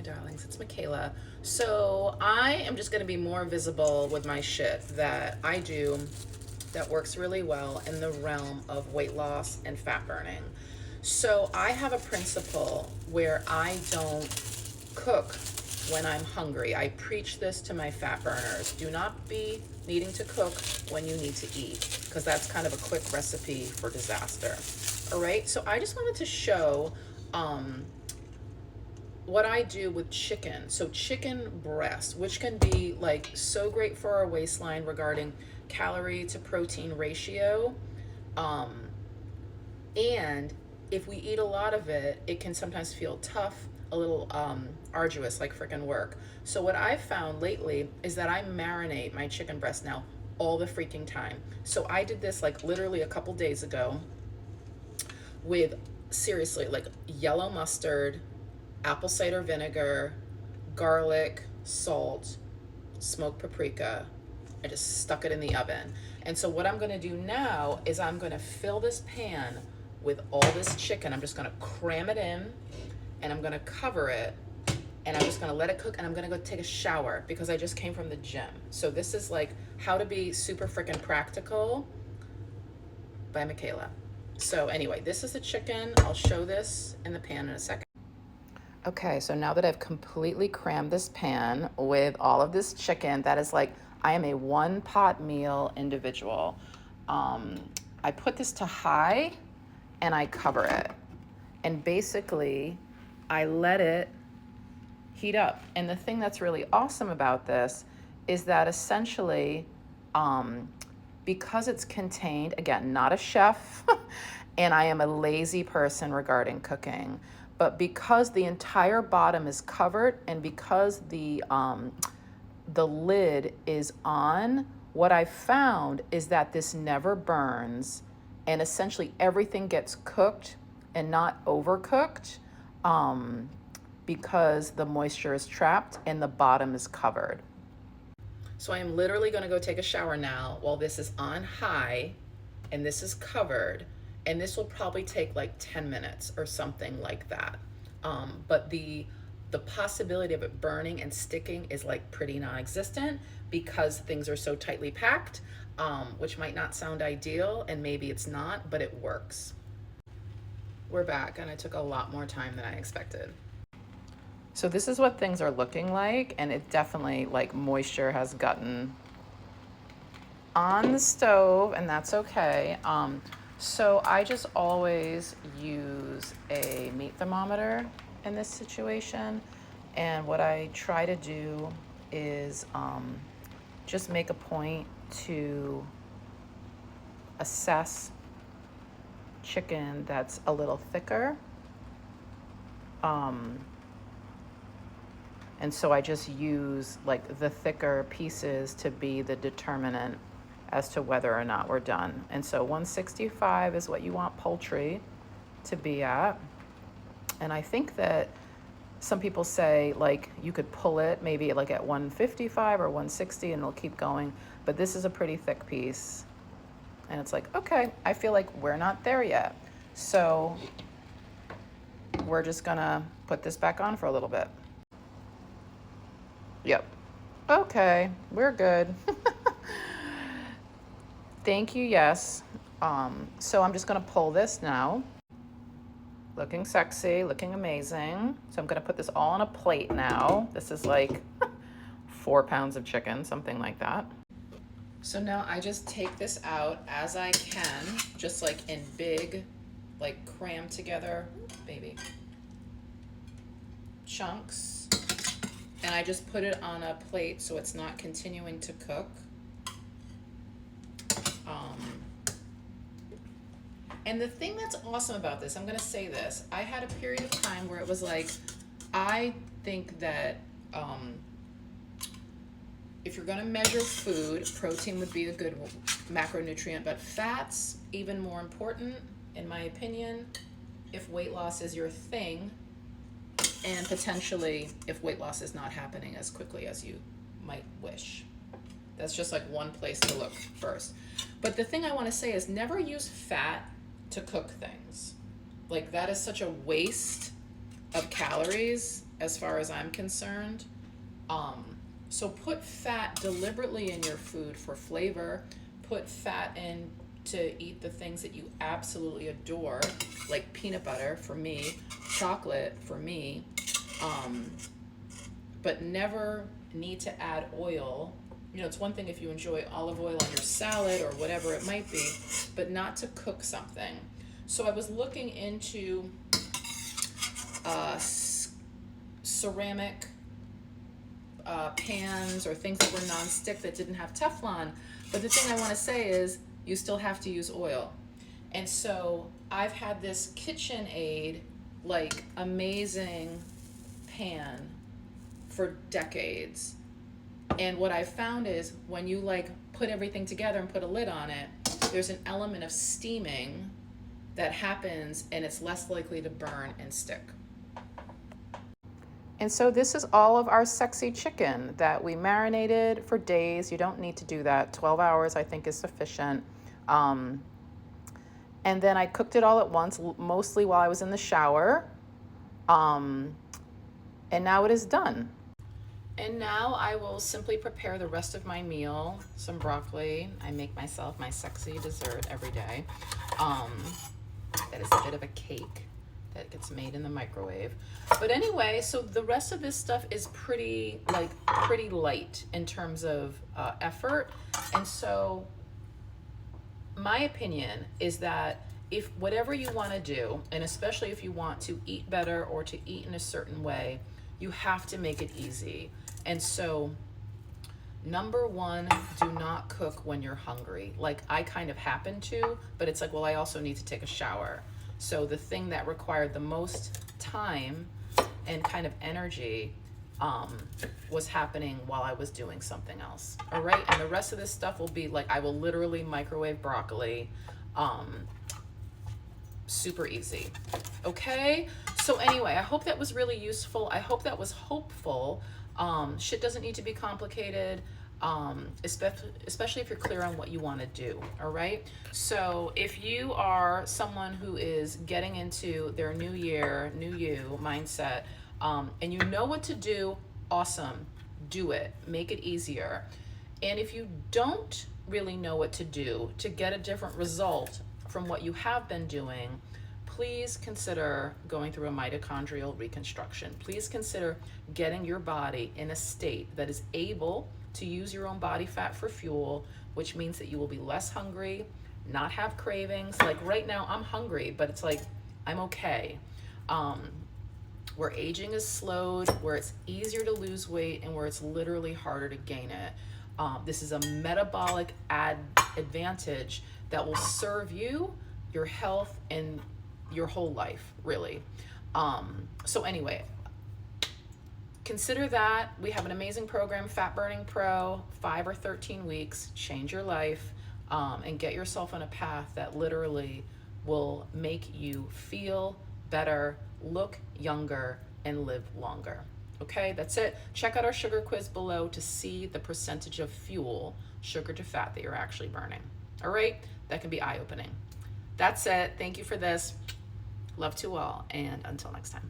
darlings, it's Michaela. So I am just gonna be more visible with my shit that I do that works really well in the realm of weight loss and fat burning. So I have a principle where I don't cook when I'm hungry. I preach this to my fat burners. Do not be needing to cook when you need to eat, because that's kind of a quick recipe for disaster. All right, so I just wanted to show what I do with chicken. So chicken breast, which can be like so great for our waistline regarding calorie to protein ratio. And if we eat a lot of it, it can sometimes feel tough, a little arduous, like freaking work. So what I've found lately is that I marinate my chicken breast now all the freaking time. So I did this like literally a couple days ago with, seriously, like yellow mustard, apple cider vinegar, garlic, salt, smoked paprika. I just stuck it in the oven. And so what I'm gonna do now is I'm gonna fill this pan with all this chicken. I'm just gonna cram it in and I'm gonna cover it and I'm just gonna let it cook and I'm gonna go take a shower because I just came from the gym. So this is like how to be super freaking practical by Michaela. So anyway, this is the chicken. I'll show this in the pan in a second. Okay, so now that I've completely crammed this pan with all of this chicken, that is like, I am a one pot meal individual. I put this to high and I cover it. And basically, I let it heat up. And the thing that's really awesome about this is that essentially, because it's contained, again, not a chef, and I am a lazy person regarding cooking, but because the entire bottom is covered and because the lid is on, what I found is that this never burns and essentially everything gets cooked and not overcooked because the moisture is trapped and the bottom is covered. So I am literally gonna go take a shower now while this is on high and this is covered. And this will probably take like 10 minutes or something like that. But the possibility of it burning and sticking is like pretty non-existent because things are so tightly packed, which might not sound ideal and maybe it's not, but it works. We're back and it took a lot more time than I expected. So this is what things are looking like, and it definitely, like, moisture has gotten on the stove, and that's okay. So I just always use a meat thermometer in this situation, and what I try to do is just make a point to assess chicken that's a little thicker. And so I just use like the thicker pieces to be the determinant as to whether or not we're done. And so 165 is what you want poultry to be at. And I think that some people say like you could pull it maybe like at 155 or 160 and it'll keep going. But this is a pretty thick piece. And it's like, okay, I feel like we're not there yet. So we're just gonna put this back on for a little bit. Yep. Okay, we're good. Thank you, yes. So I'm just gonna pull this now. Looking sexy, looking amazing. So I'm gonna put this all on a plate now. This is like 4 pounds of chicken, something like that. So now I just take this out as I can, just like in big, like crammed together, baby, chunks. And I just put it on a plate so it's not continuing to cook. And the thing that's awesome about this, I'm gonna say this, I had a period of time where it was like, I think that if you're gonna measure food, protein would be a good macronutrient, but fats, even more important, in my opinion, if weight loss is your thing, and potentially if weight loss is not happening as quickly as you might wish. That's just like one place to look first. But the thing I want to say is never use fat to cook things. Like that is such a waste of calories as far as I'm concerned. So put fat deliberately in your food for flavor. Put fat in to eat the things that you absolutely adore, like peanut butter for me, chocolate for me, um, but never need to add oil. You know, it's one thing if you enjoy olive oil on your salad or whatever it might be, but not to cook something. So I was looking into ceramic pans or things that were non-stick that didn't have Teflon. But the thing I want to say is you still have to use oil. And so I've had this KitchenAid, like, amazing pan for decades. And what I've found is when you like put everything together and put a lid on it, there's an element of steaming that happens and it's less likely to burn and stick. And so this is all of our sexy chicken that we marinated for days. You don't need to do that. 12 hours I think is sufficient. And then I cooked it all at once, mostly while I was in the shower. And now it is done. And now I will simply prepare the rest of my meal. Some broccoli. I make myself my sexy dessert every day. That is a bit of a cake that gets made in the microwave. But anyway, so the rest of this stuff is pretty light in terms of effort. And so my opinion is that if whatever you want to do, and especially if you want to eat better or to eat in a certain way, you have to make it easy. And so number one, do not cook when you're hungry. Like I kind of happen to, but it's like, well, I also need to take a shower. So the thing that required the most time and kind of energy was happening while I was doing something else. All right. And the rest of this stuff will be like, I will literally microwave broccoli. Super easy. Okay. So anyway, I hope that was really useful. I hope that was hopeful. Shit doesn't need to be complicated. Especially if you're clear on what you want to do. All right. So if you are someone who is getting into their new year, new you mindset, and you know what to do, awesome. Do it. Make it easier. And if you don't really know what to do to get a different result from what you have been doing, please consider going through a mitochondrial reconstruction. Please consider getting your body in a state that is able to use your own body fat for fuel, which means that you will be less hungry, not have cravings. Like right now, I'm hungry, but it's like, I'm okay. Where aging is slowed, where it's easier to lose weight, and where it's literally harder to gain it. This is a metabolic advantage that will serve you, your health, and your whole life, really. So anyway, consider that. We have an amazing program, Fat Burning Pro, 5 or 13 weeks, change your life, and get yourself on a path that literally will make you feel better, look younger, and live longer. Okay, that's it. Check out our sugar quiz below to see the percentage of fuel, sugar to fat, that you're actually burning. All right, that can be eye-opening. That's it. Thank you for this. Love to all, and until next time.